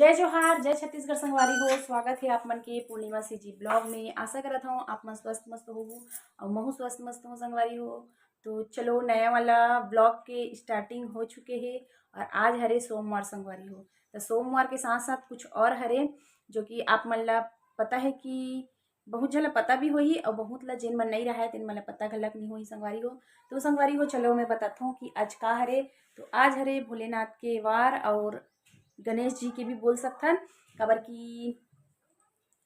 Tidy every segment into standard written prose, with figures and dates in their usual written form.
जय जोहार, जय छत्तीसगढ़ संगवारी हो। स्वागत है आप मन के पूर्णिमा से जी ब्लॉग में। आशा करत हूँ आप मन स्वस्थ मस्त हो और महू स्वस्थ मस्त हो संगवारी हो। तो चलो नया वाला ब्लॉग के स्टार्टिंग हो चुके हैं और आज हरे सोमवार संगवारी हो। तो सोमवार के साथ साथ कुछ और हरे जो कि आप मन ला पता है कि बहुत झला पता भी होही और बहुत ला जेन मन नहीं रहा है तेन मन ला पता घलक नहीं होही संगवारी हो। तो संगवारी हो चलो मैं बताता हूँ कि आज का हरे। तो आज हरे भोलेनाथ के वार और गणेश जी के भी बोल सकथन काबर की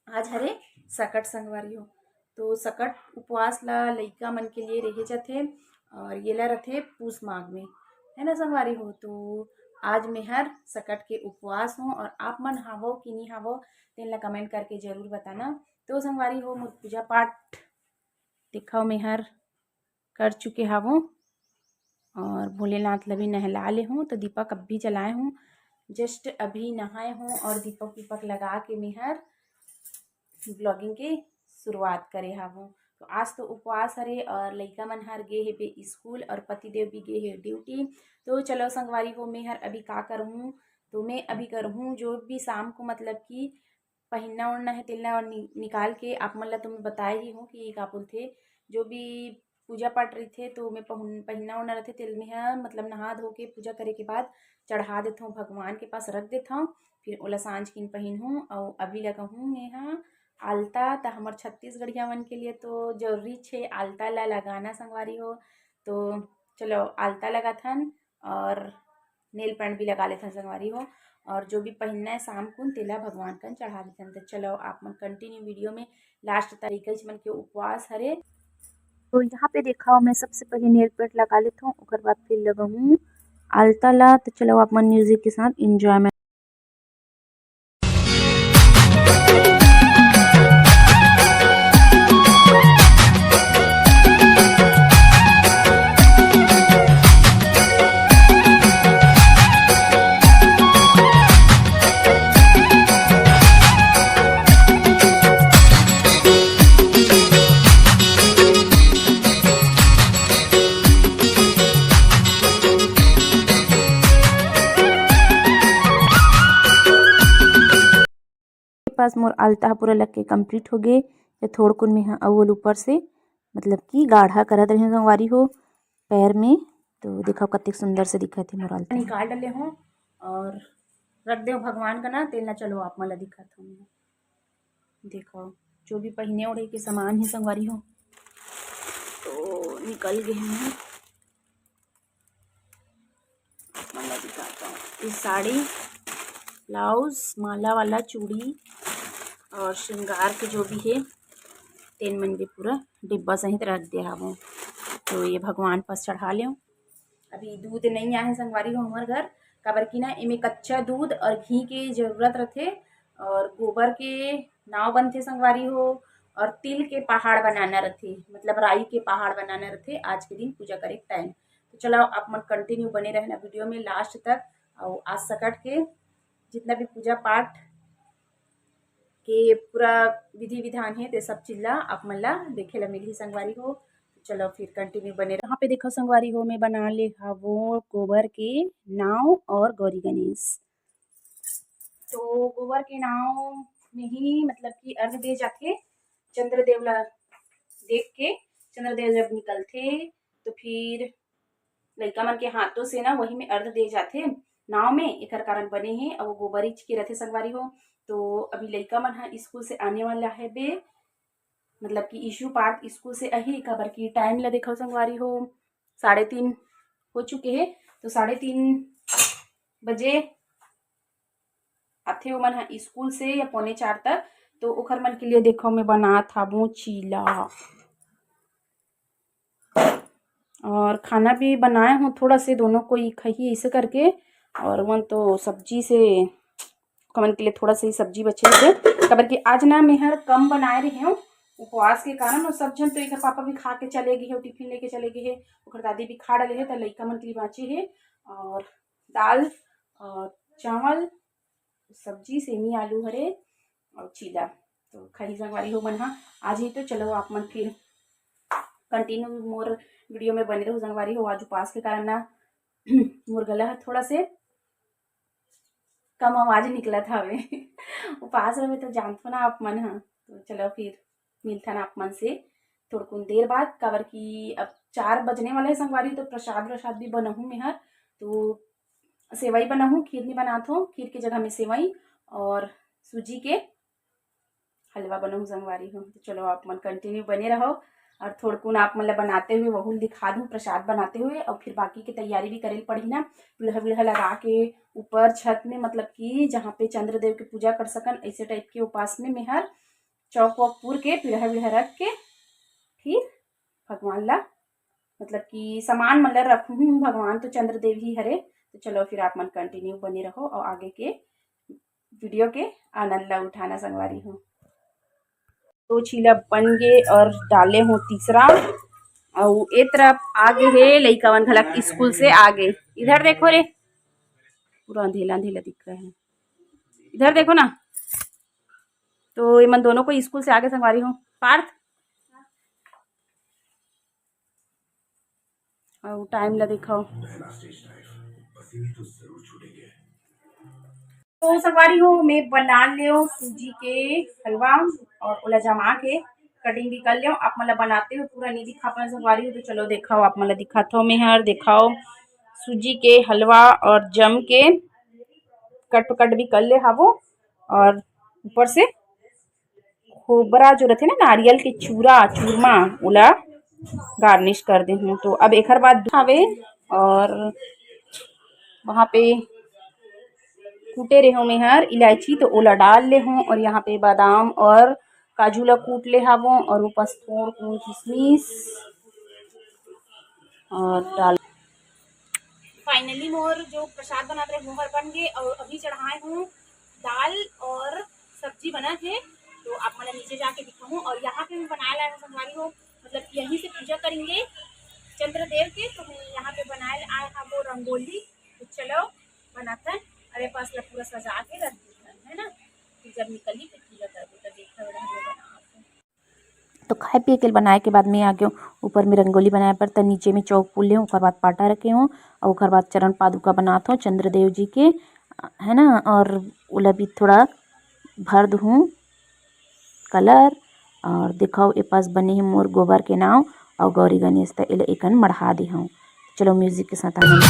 आज हरे सकट संगवारी हो। तो सकट उपवास ला लइका मन के लिए रहे जाथे और ये ला रथे पूस माघ में, है ना संगवारी हो। तो आज मैं हर सकट के उपवास हूँ और आप मन हावो कि नहीं हावो तेन ला कमेंट करके जरूर बताना। तो संगवारी हो मोर पूजा पाठ दिखाओ मैं हर कर चुके हावो और भोलेनाथ ला भी नहला ले हूँ। तो दीपक अब भी जलाए हूँ, जस्ट अभी नहाए हूँ और दीपक दीपक लगा के मैं हर ब्लॉगिंग के शुरुआत करे हावो। तो आज तो उपवास हरे और लइका मन हर गे हे पे स्कूल और पतिदेव भी गे हे ड्यूटी। तो चलो संगवारी हो मैं हर अभी का करहूँ। तो मैं अभी करहूँ जो भी शाम को मतलब कि पहिना उड़ना है तेलना और निकाल के आप मन ला तो मैं बताए ही हूँ कि का बोलथे जो भी पूजा पाठ रही थे। तो मैं पहिना उड़ना रहते तेल में है मतलब नहा धो के पूजा करे के बाद चढ़ा देता हूँ, भगवान के पास रख देता हूँ, फिर ओला सांझ किन पहिन हूँ। और अभी लगा हूँ मैं हाँ आलता। तो हमारे छत्तीसगढ़िया मन के लिए तो जरूरी छे आलता ला लगाना संगवारी हो। तो चलो आलता लगाथन और नेल पेंट भी लगा लेथन संगवारी हो और जो भी पहनना है शाम को तेला भगवान कन चढ़ा देथन। तो चलो आप मन कंटिन्यू वीडियो में लास्ट तरीके मन के उपवास हरे। तो यहाँ पे देखा मैं सबसे पहले नेल पेंट लगा लेता हूँ, उसके बाद फिर लगा हूँ आलता ला। तो चलो आप मन म्यूजिक के साथ इंजॉयमेंट। पास मोर आलता पूरा लग के कंप्लीट हो गए। या थोड़ कुन में अव्वल ऊपर से मतलब कि गाढ़ा करत रहे संगवारी हो पैर में। तो देखो कतक सुंदर से दिखा थे मोर आलता निकाल डाले हूँ और रख दे भगवान का ना तेल ना। चलो आप मला दिखा था देखो जो भी पहने ओढ़े के सामान है संगवारी हो तो निकल गए हैं। मला दिखाता हूँ ये साड़ी ब्लाउज माला वाला चूड़ी और श्रृंगार के जो भी है तेन मन भी पूरा डिब्बा सहित रख दिया हूँ। तो ये भगवान पास चढ़ा ले। अभी दूध नहीं आया है संगवारी हो हमारे घर काबर की ना इमे कच्चा दूध और घी के जरूरत रहते और गोबर के नाव बनते संगवारी हो और तिल के पहाड़ बनाना रहते मतलब राई के पहाड़ बनाना रहते आज के दिन पूजा करे टाइम। तो चलो आप मन कंटिन्यू बने रहना वीडियो में लास्ट तक। और आज सकट के जितना भी पूजा पाठ के पूरा विधि विधान है ते सब चीज ला आप मन ला देखे ला मिली संगवारी हो। चलो फिर कंटिन्यू बने यहाँ पे देखो संगवारी हो मैं बना ले वो गोबर के नाव और गौरी गणेश। तो गोबर के नाव में ही मतलब कि अर्घ दे जाते चंद्रदेव ला देख के। चंद्रदेव जब निकलते तो फिर लइका मन के हाथों से ना वही में अर्घ दे जाते नाव में एक कारण बने हैं और वो गोबरी के रहते संगवारी हो। तो अभी लइका मन हाँ स्कूल से आने वाला है बे मतलब कि इशू पार्ट स्कूल से अही खबर की टाइम ला देखो संगवारी हो 3:30 हो चुके हैं। तो 3:30 बजे आथे मन हाँ स्कूल से या 3:45 तक। तो ओखर मन के लिए देखो मैं बना था वो चीला और खाना भी बनाए हूँ थोड़ा से दोनों को ही खाइए ऐसे करके। और वन तो सब्जी से कमन के लिए थोड़ा सा ही सब्जी बचे हुए खबर की आज ना मैं हर कम बनाए रही हूँ उपवास के कारण। और सब जन तो एक पापा भी खा के चले गए है टिफिन लेके चले गए है और दादी भी खा डाले है तो लइका मन के लिए बाँची है और दाल और चावल सब्जी सेमी आलू हरे और चीला। तो खाई संगवारी हो मन हाँ आज ही। तो चलो आप मन फिर कंटिन्यू मोर वीडियो में बने रहो संगवारी हो। आज उपवास के कारण ना मोर गला है थोड़ा से कम आवाज निकलत हवे उपवास रहे तो जानथो ना आप मन ह। तो चलो फिर मिलथन आप मन से थोड़कुन देर बाद, काबर की अब 4 बजने वाला है संगवारी। तो प्रसाद भी बनहूँ मेहर। तो सेवई बनहूँ, खीर नहीं बनाथो, खीर के जगह में सेवई और सूजी के हलवा बनहूँ संगवारी हो। तो चलो आप मन कंटिन्यू बने रहो और थोड़कुन आप मतलब बनाते हुए वहू दिखा दूँ प्रसाद बनाते हुए। और फिर बाकी की तैयारी भी करे पड़ी ना, पीढ़ा वीढ़ा लगा के ऊपर छत में, मतलब कि जहाँ पे चंद्रदेव की पूजा कर सकन ऐसे टाइप के उपास में मेहर चौक वॉक पूर के पीढ़ा वीढ़ा रख के फिर भगवान ला मतलब कि सामान मतलब रखूँ। भगवान तो चंद्रदेव ही हरे। तो चलो फिर आप मन कंटिन्यू बने रहो और आगे के वीडियो के आनंद ला उठाना संगवारी हो। दो चीला बन गए और डाले हूँ तीसरा। और एक तरफ आगे है लइका मन घलक स्कूल से आगे। इधर देखो रे, पूरा अंधेला अंधेला दिख रहा है, इधर देखो ना। तो ये मन दोनों को स्कूल से आगे संगवारी हूँ। पार्थ और टाइम ला दिखाओ। तो संगवारी हो मैं बना लियो सूजी के हलवा और ओला जमा के कटिंग भी कर लियो। आप मतलब बनाते हो पूरा नहीं दिखा पाए संगवारी हो। तो चलो दिखाओ, आप मतलब दिखाता हूँ मैं हर दिखाओ। सूजी के हलवा और जम के कट भी कर ले हावो। और ऊपर से खोबरा जो रहते ना नारियल के चूरमा ओला गार्निश कर दे हूँ। तो अब एक बाद हवे और वहाँ पे कूटे रहे हूँ मैं हर इलायची, तो ओला डाल ले हूँ। और यहाँ पे बादाम और काजू ला कूट ले हावो और ऊपर थोड़ किशमिश और डाल। फाइनली मोर जो प्रसाद बनाते रहे मोहर बन गए और अभी चढ़ाए हूँ दाल और सब्जी बना थे। तो आप मैंने नीचे जाके दिखाऊँ। और यहाँ पे मैं बनाया लाया संगवारी हो, मतलब यहीं से पूजा करेंगे चंद्रदेव के। तो मैं यहाँ पे बनाए आए हैं वो रंगोली। तो चलो बनाते हैं। अरे पास ला पूरा सजा के रख देते है ना, फिर जब निकली फिर पूजा कर देते देखा बना। तो खाए पिए के बनाए के बाद में आ गए ऊपर में रंगोली बनाए पर तो नीचे में चौक पुले हूँ, बाद पाटा रखे हूँ और उखर बाद चरण पादुका बनाता हूँ चंद्रदेव जी के, है ना। और ओला भी थोड़ा भर दूँ कलर। और दिखाओ ए पास बने हैं मोर गोबर के नाव और गौरी गणेश त एला एकन मढ़ा दे हूँ। चलो म्यूजिक के साथ आनंद।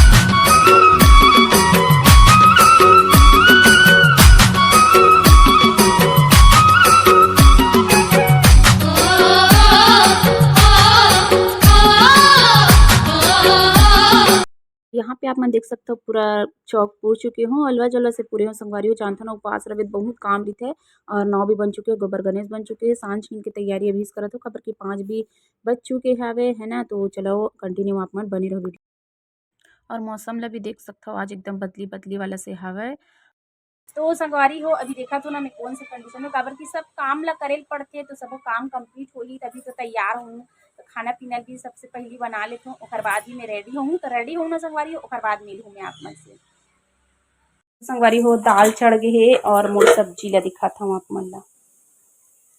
यहाँ पे आप मन देख सकते हो पूरा चौक पूर चुके हूँ, अलवा जलवा से पूरे हो संगवारी हो। जानथो ना उपवास रहे बहुत काम रही थे और 9 भी बन चुके, गोबर गणेश बन चुके, सांझ छीन की तैयारी अभी करत हो खबर की 5 भी बज चुके हवे, है ना। तो चलो कंटिन्यू आप मन बने रहो वीडियो। और मौसम ला भी देख सकते हो आज एकदम बदली बदली वाला से हवे। तो संगवारी हो अभी देखा तो ना मैं कौन सा कंडीशन में, काबर की सब काम ला करे पड़ते तो सब काम कंप्लीट होही तभी तो तैयार हूँ। तो खाना पीना भी सबसे पहले बना लेती हूँ, ओकर बाद ही मैं रेडी हूँ। तो रेडी हूँ ना संगवारी हो, ओकर बाद मिल हूँ मैं आप मन से। संगवारी हो दाल चढ़ गए है और मोर सब्जी ला दिखाता हूँ आप मन ला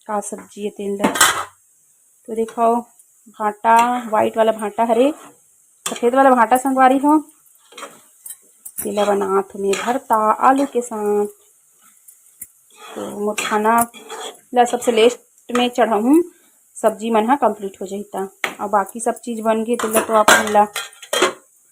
का सब्जी है तेल ला। तो दिखाओ भाटा वाइट वाला भाटा हरे सफेद वाला भाटा संगवारी हो। तेला बनात हूँ मैं भरता आलू के साथ। तो मोर खाना ला सबसे लेस्ट में चढ़ाऊँ, सब्जी मन हा कंप्लीट हो जाता और बाकी सब चीज़ बन गई तो आप ला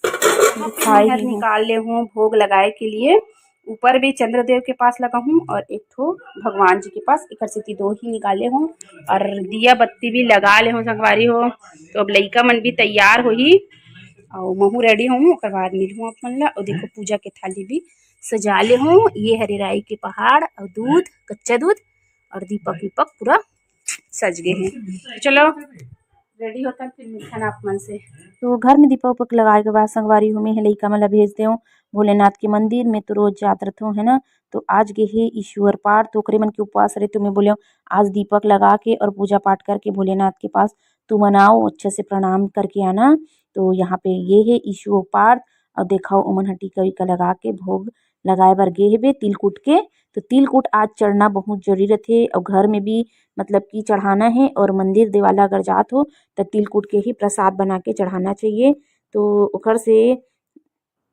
दिखाई ही निकाल ले हूँ भोग लगाए के लिए। ऊपर भी चंद्रदेव के पास लगा हूँ और एक ठो भगवान जी के पास, एक से 2 ही निकाले हूँ और दिया बत्ती भी लगा ले हूँ संगवारी हो। तो अब लइका मन भी तैयार हो ही और महू रेडी हूँ, ओकर बाद मिलूँ आप मन ला। और देखो पूजा के थाली भी सजा ले हूँ, ये हरे राई के पहाड़ और दूध कच्चा दूध और दीपक वीपक पूरा सज गए हैं। तो चलो रेडी होता फिर मिलता आप मन से। तो घर में दीपक उपक लगाए के बाद संगवारी हूँ मैं लइका मन ला भेज दे भोलेनाथ के मंदिर में। तो रोज जात रहता हूँ, है ना। तो आज गे हे ईश्वर पाठ तो ओकरे मन के उपवास रहे। तो मैं बोले आज दीपक लगा के और पूजा पाठ करके भोलेनाथ के पास तू मनाओ, अच्छे से प्रणाम करके आना। तो यहाँ पे ये है ईश्वर पाठ और देखाओ ओमन ह टीका वीका लगा के भोग लगाए बर गे हेबे तिलकुट के। तो तिलकुट आज चढ़ना बहुत जरूरी रहते और घर में भी मतलब कि चढ़ाना है। और मंदिर देवाला अगर जात हो तो तिलकुट के ही प्रसाद बना के चढ़ाना चाहिए। तो ओकर से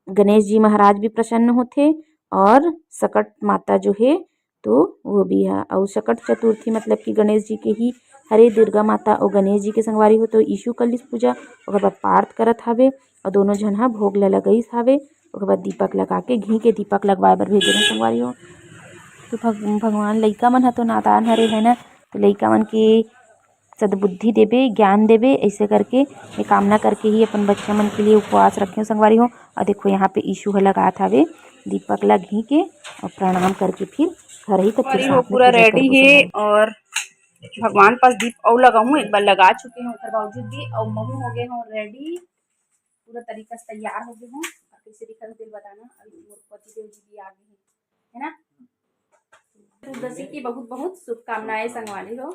गणेश जी महाराज भी प्रसन्न होते और सकट माता जो है तो वो भी है। और सकट चतुर्थी मतलब कि गणेश जी के ही हरे दुर्गा माता और गणेश जी के संगवारी हो तो ईशु कलिस पूजा ओकर बाद पार्थ करत हावे और दोनों झन ह भोग ल लगाइस हावे। ओकर बाद दीपक लगा के घी के दीपक लगवाए बर भेजे रहे संगवारी हो। तो भगवान लइका मन ह तो नादान हरे है ना, तो लइका मन के सद्बुद्धि देवे, ज्ञान देवे, ऐसे करके ये कामना करके ही अपन बच्चा मन के लिए उपवास रखे संगवारी हो। और देखो यहाँ पे ईशु ह लगात हावे दीपक ला घी के और प्रणाम करके फिर घर ही तो फिर संगवारी हो साथ में पूरा पूजा रेडी करबो है संगवारी। और भगवान पास दीप और लगाऊं, एक बार लगा चुके हैं ओकर बावजूद भी और महू हो गए हों रेडी, पूरा तरीका से तैयार हो गए हों। कैसे दिखा दिल बताना। अभी मोर पति देव जी भी आ गए हैं, है ना। चतुर्दशी की बहुत बहुत शुभकामनाएं संगवारी हो।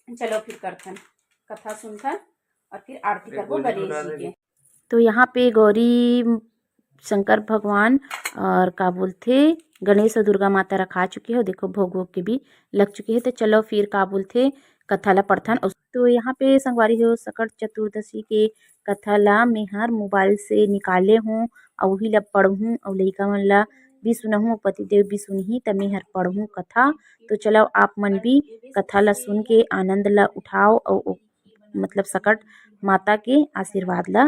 चलो फिर करथन कथा सुनथन और फिर आरती करबो गणेश जी के। तो यहाँ पे गौरी शंकर भगवान और का बोलथे गणेश और दुर्गा माता रखा चुके हो। देखो भोग वोग के भी लग चुके हैं। तो चलो फिर का बोलथे कथा ला पढ़थन। तो यहाँ पे संगवारी हो सकट चतुर्दशी के कथा ला मेहर मोबाइल से निकाले हूँ और वही ला पढ़ूँ और लइका मन ला भी सुनहूँ, पतिदेव भी सुनही त मेहर पढ़ूँ कथा। तो चलो आप मन भी कथा ला सुन के आनंद ला उठाओ और मतलब सकट माता के आशीर्वाद ला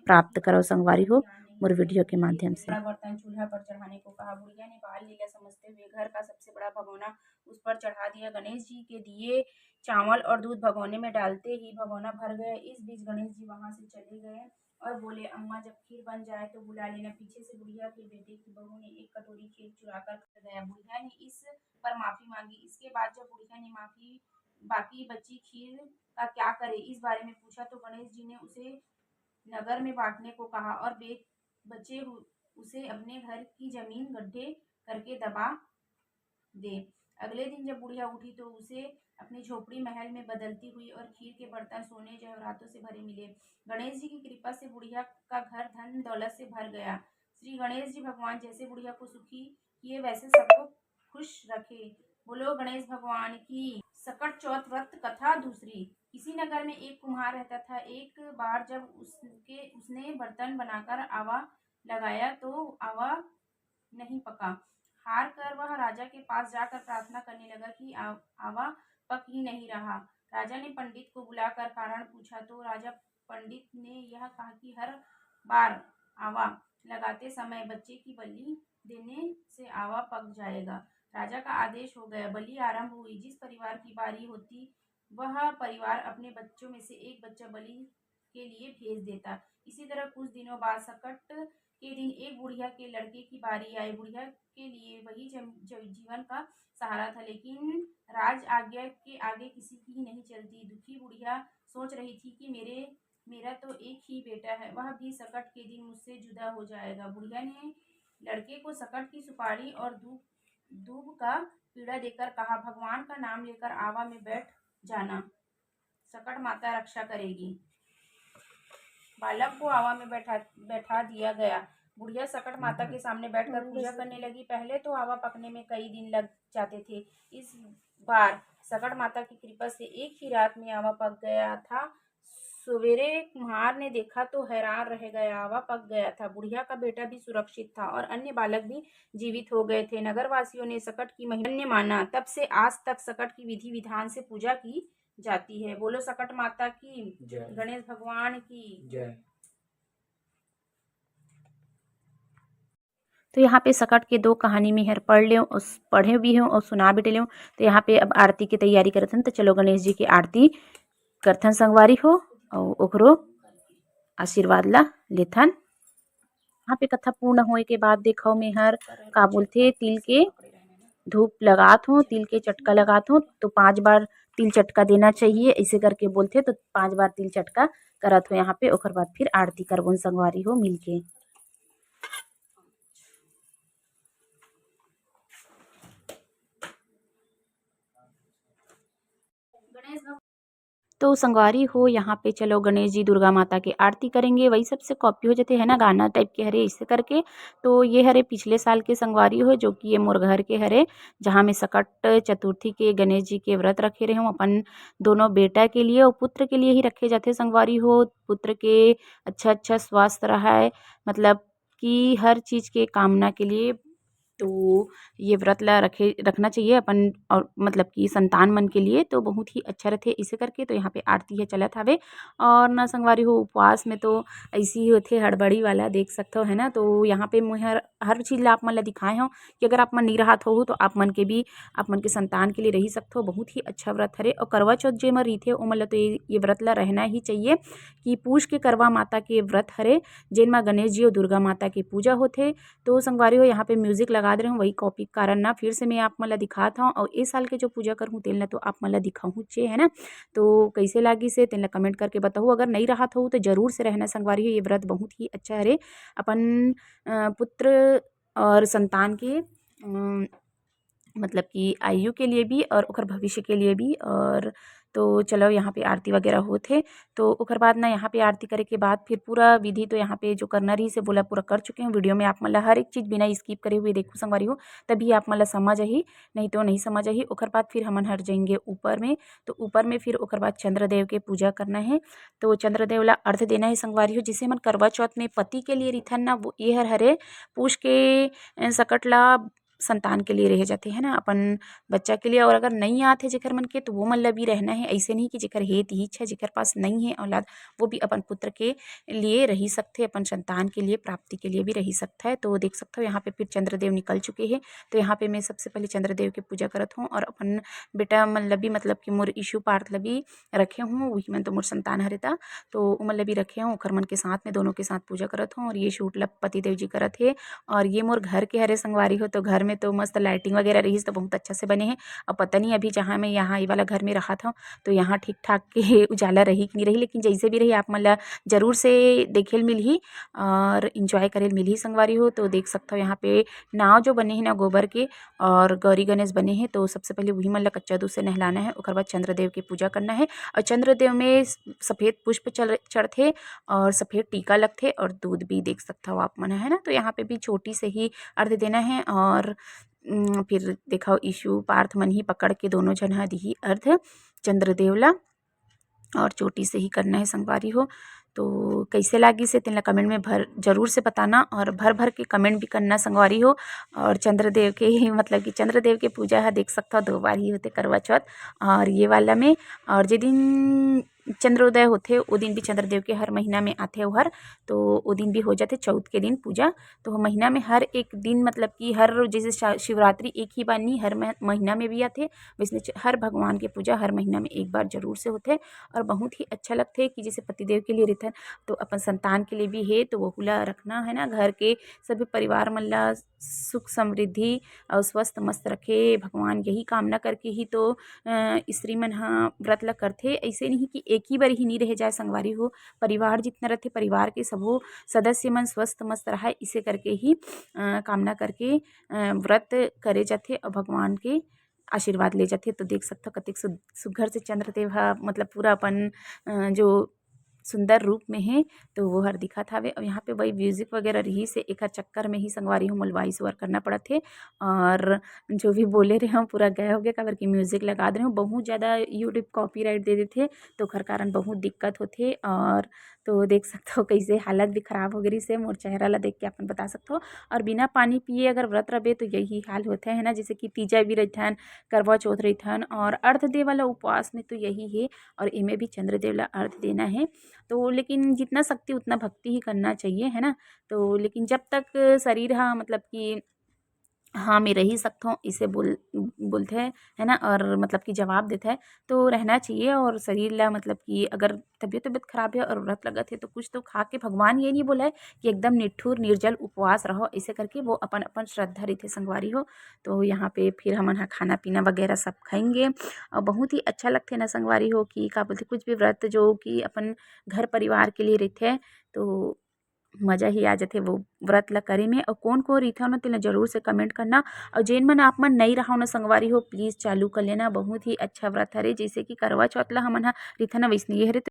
प्राप्त करो संगवारी हो मोर वीडियो के माध्यम से। बड़ा बर्तन चूल्हा पर चढ़ाने को कहा। बुढ़िया ने बाल लीला समझते हुए घर का सबसे बड़ा भगोना उस पर चढ़ा दिया। गणेश जी के दिए चावल और दूध भगोने में डालते ही भगोना भर गया। इस बीच गणेश जी वहां से चले गए और बोले, अम्मा जब खीर बन जाए तो बुला लेना। पीछे से बुढ़िया के बेटे की बहू ने एक कटोरी खीर चुरा कर खा गया। बुढ़िया ने इस पर माफी मांगी। इसके बाद जब बुढ़िया ने माफी बाकी बची खीर का क्या करे इस बारे में पूछा तो गणेश जी ने उसे नगर में बांटने को कहा और बचे उसे अपने घर की जमीन गड्ढे करके दबा दे। अगले दिन जब बुढ़िया उठी तो उसे अपनी झोपड़ी महल में बदलती हुई और खीर के बर्तन सोने जवाहरातों से भरे मिले। गणेश जी की कृपा से बुढ़िया का घर धन दौलत से भर गया। श्री गणेश जी भगवान जैसे बुढ़िया को सुखी किए वैसे सबको खुश रखे। बोलो गणेश भगवान की। सकट चौथ व्रत कथा दूसरी। किसी नगर में एक कुम्हार रहता था। एक बार जब उसने बर्तन बनाकर आवा लगाया तो आवा नहीं पका। हार कर वह राजा के पास जाकर प्रार्थना करने लगा कि आवा पक ही नहीं रहा। राजा ने पंडित को बुलाकर कारण पूछा तो राजा पंडित ने यह कहा कि हर बार आवा लगाते समय बच्चे की बलि देने से आवा पक जाएगा। राजा का आदेश हो गया। बलि आरंभ हुई। जिस परिवार की बारी होती वह परिवार अपने बच्चों में से एक बच्चा बलि के लिए भेज देता। इसी तरह कुछ दिनों बाद सकट के दिन एक बुढ़िया के लड़के की बारी आई। बुढ़िया के लिए वही जीवन का सहारा था, लेकिन राज आज्ञा के आगे किसी की ही नहीं चलती। दुखी बुढ़िया सोच रही थी कि मेरा तो एक ही बेटा है, वह भी सकट के दिन मुझसे जुदा हो जाएगा। बुढ़िया ने लड़के को सकट की सुपारी और दूब का पीड़ा देकर कहा, भगवान का नाम लेकर आवा में बैठ जाना, सकट माता रक्षा करेगी। बालक को आवा में बैठा दिया गया। बुढ़िया सकट माता के सामने बैठकर पूजा करने लगी। पहले तो आवा पकने में कई दिन लग जाते थे। इस बार सकट माता की कृपा से एक ही रात में आवा पक गया था। सवेरे कुम्हार ने देखा तो हैरान रह गया। आवा पक गया था। बुढ़िया का बेटा भी सुरक्षित था और अन्य बालक भी जीवित हो गए थे। नगरवासियों ने सकट की महिमा माना। तब से आज तक सकट की विधि विधान से पूजा की जाती है। बोलो सकट माता की, गणेश भगवान की जय। तो यहाँ पे सकट के दो कहानी में हर पढ़ ले पढ़े भी हूँ और सुना भी ले। तो यहाँ पे अब आरती की तैयारी करथन। तो चलो गणेश जी की आरती करथन संगवारी हो और ओकरो आशीर्वाद ला लेथन। यहाँ पे कथा पूर्ण होए के बाद देखो मैं हर का बोलथे तिल के धूप लगात हूँ, तिल के चटका लगात हूँ। तो 5 बार तिल चटका देना चाहिए ऐसे करके बोलथे। तो 5 बार तिल चटका करत हो यहाँ पे। ओकर बाद फिर आरती करबो संगवारी हो मिलके। तो संगवारी हो यहाँ पे चलो गणेश जी दुर्गा माता की आरती करेंगे। वही सबसे कॉपी हो जाते है ना, गाना टाइप के हरे ऐसे करके। तो ये हरे पिछले साल के संगवारी हो जो कि ये मोर घर के हरे, जहाँ मैं सकट चतुर्थी के गणेश जी के व्रत रखे रहे हूँ अपन दोनों बेटा के लिए और पुत्र के लिए ही रखे जाते संगवारी हो। पुत्र के अच्छा स्वास्थ्य रहा है, मतलब कि हर चीज़ के कामना के लिए तो ये व्रत ला रखना चाहिए अपन, और मतलब कि संतान मन के लिए तो बहुत ही अच्छा रहते इसे करके। तो यहाँ पे आरती है चलत हवे, और ना संगवारी हो उपवास में तो ऐसी ही होथे हड़बड़ी वाला देख सकते हो, है ना। तो यहाँ पे मैं हर चीज़ ला आप मन ला दिखाए हूँ कि अगर आप मन नहीं राहत हो तो आप मन के भी आप मन के संतान के लिए रही सकते हो। बहुत ही अच्छा व्रत हरे, और करवा चौथ जे म रहिथे ओ मन ला तो ये व्रत ला रहना ही चाहिए कि पूछ के करवा माता के व्रत हरे, जेन म गणेश जी और दुर्गा माता की पूजा होथे। तो संगवारी हो यहाँ पे म्यूजिक लगा दे रहे हूँ, वही कॉपी कारण ना फिर से मैं आप मन ला दिखात हूँ, और ए साल के जो पूजा करहूँ तेन ला तो आप मन ला दिखाऊँ चे, है ना। तो कैसे लागी से तेन ला कमेंट करके बताऊँ। अगर नहीं राहत हो तो जरूर से रहना संगवारी हो, ये व्रत बहुत ही अच्छा हरे अपन पुत्र और संतान के मतलब कि आयु के लिए भी और ओकर भविष्य के लिए भी। और तो चलो यहाँ पे आरती वगैरह होथे, तो ओकर बाद ना यहाँ पे आरती करे के बाद फिर पूरा विधि तो यहाँ पे जो करना रही से बोला पूरा कर चुके हैं। वीडियो में आप मन ला हर एक चीज़ बिना स्किप करे हुए देखो संगवारी हो, तभी आप मन ला समझ आही, नहीं तो नहीं समझ आही। ओकर बाद फिर हमन हट जाएंगे ऊपर में, तो ऊपर में फिर ओकर बाद चंद्रदेव के पूजा करना है। तो चंद्रदेव ला अर्घ देना है संगवारी हो, जिसे हमन करवा चौथ में पति के लिए रिथन ना वो ये हरे पूछ के सकट ला संतान के लिए रह जाते, है ना, अपन बच्चा के लिए। और अगर नहीं आते जेकर मन के तो वो मन ला भी रहना है, ऐसे नहीं कि जेकर हे ती इच्छा, जेकर पास नहीं है औलाद वो भी अपन पुत्र के लिए रही सकते, अपन संतान के लिए प्राप्ति के लिए भी रही सकता है। तो देख सकते हो यहाँ पे फिर चंद्रदेव निकल चुके हैं। तो यहाँ पे मैं सबसे पहले चंद्रदेव की पूजा करत हूँ, और अपन बेटा मन ला भी मतलब कि मोर इशू पार्थ ला भी रखे हूँ, वही मन तो मोर संतान हरेता, तो वो मन ला भी रखे हूँ ओखर मन के साथ में दोनों के साथ पूजा करत हूँ। और ये शूट ला पतिदेव जी करत है, और ये मोर घर के हरे संगवारी हो, तो घर में तो मस्त लाइटिंग वगैरह रही तो बहुत अच्छा से बने हैं। अब पता नहीं अभी जहाँ मैं यहाँ ये वाला घर में रहा था तो यहाँ ठीक ठाक के उजाला रही कि नहीं रही, लेकिन जैसे भी रही आप मन ला जरूर से देखे ल मिलही और इंजॉय करे ल मिलही संगवारी हो। तो देख सकते हो यहाँ पे नाव जो बने हैं ना गोबर के, और गौरी गणेश बने हैं। तो सबसे पहले वही मन ला कच्चा दूध से नहलाना है, उसके बाद चंद्रदेव की पूजा करना है। और चंद्रदेव में सफ़ेद पुष्प चढ़ते और सफ़ेद टीका लगते, और दूध भी देख सकते हो आप मन, है ना। तो यहाँ पे भी छोटी से ही अर्घ देना है। और फिर देखो इशू पार्थ मन ही पकड़ के दोनों जन ह दिही अर्घ चंद्रदेव ला, और चोटी से ही करना है संगवारी हो। तो कैसे लागी से तेन ला कमेंट में जरूर से बताना, और भर के कमेंट भी करना संगवारी हो। और चंद्रदेव के ही मतलब कि चंद्रदेव के पूजा है देख सकता हो 2 बार ही होते करवा चौथ और ये वाला में। और जे दिन चंद्रोदय होते ओ दिन भी चंद्रदेव के हर महीना में आते ओहर, तो ओ दिन भी हो जाते चौथ के दिन पूजा। तो महीना में हर एक दिन मतलब कि हर जैसे शिवरात्रि एक ही बार नहीं, हर महीना में भी आते, वैसे हर भगवान के पूजा हर महीना में एक बार जरूर से होते। और बहुत ही अच्छा लगते कि जैसे पतिदेव के लिए रहते तो अपन संतान के लिए भी है, तो वो ला रखना है ना। घर के सभी परिवार मन ला सुख समृद्धि और स्वस्थ मस्त रखे भगवान, यही कामना करके ही तो स्त्री मन ह व्रत ला करथे। ऐसे नहीं कि एक ही बार ही नहीं रह जाए संगवारी हो, परिवार जितना रहते परिवार के सबो सदस्य मन स्वस्थ मस्त रहे, इसे करके ही कामना करके व्रत करे जाथे और भगवान के आशीर्वाद ले जाथे। तो देख सकते हो कतेक सुघ्घर से चंद्रदेव ह मतलब पूरा अपन जो सुंदर रूप में है तो वो हर दिखत हवे। और यहाँ पे वही म्यूजिक वगैरह रही से एक चक्कर में ही संगवारी हो मोल वॉइस ओवर करना पड़ा थे, और जो भी बोले रहे हम पूरा गए हो गया काबर की म्यूजिक लगा दे रहे हूँ। बहुत ज़्यादा यूट्यूब कॉपीराइट दे देते तो ओखर कारण बहुत दिक्कत होथे। और तो देख सकते हो कैसे हालत भी खराब हो गई से मोर चेहरा ला देख के अपन बता सकते हो। और बिना पानी पिए अगर व्रत रहे तो यही हाल होता है ना, जैसे कि तीजा भी रहथन, करवा चौथ रहथन, और अर्घ दे वाला उपवास में तो यही है। और इमें भी चंद्रदेव ला अर्घ देना है। तो लेकिन जितना शक्ति उतना भक्ति ही करना चाहिए, है ना। तो लेकिन जब तक शरीर हाँ मतलब कि हाँ मैं रह ही सकता हूँ इसे बोलते हैं, है ना। और मतलब कि जवाब देता है तो रहना चाहिए। और शरीर ला मतलब कि अगर तबीयत खराब है और व्रत लगत है तो कुछ तो खा के, भगवान ये नहीं बोला है कि एकदम निठुर निर्जल उपवास रहो, ऐसे करके वो अपन अपन श्रद्धा रीते संगवारी हो। तो यहाँ पे फिर हमन हा खाना पीना वगैरह सब खाएंगे, और बहुत ही अच्छा लगते ना संगवारी हो कि का बोलते कुछ भी व्रत जो कि अपन घर परिवार के लिए रहते हैं तो मज़ा ही आ जाथे वो व्रत ला करे में। और कौन रहिथव न तेला जरूर से कमेंट करना। और जेन मन आप मन नहीं रहो न संगवारी हो प्लीज़ चालू कर लेना, बहुत ही अच्छा व्रत हरे। जैसे कि करवा चौथ ला हमन ह रिथन वैष्णवी हरे।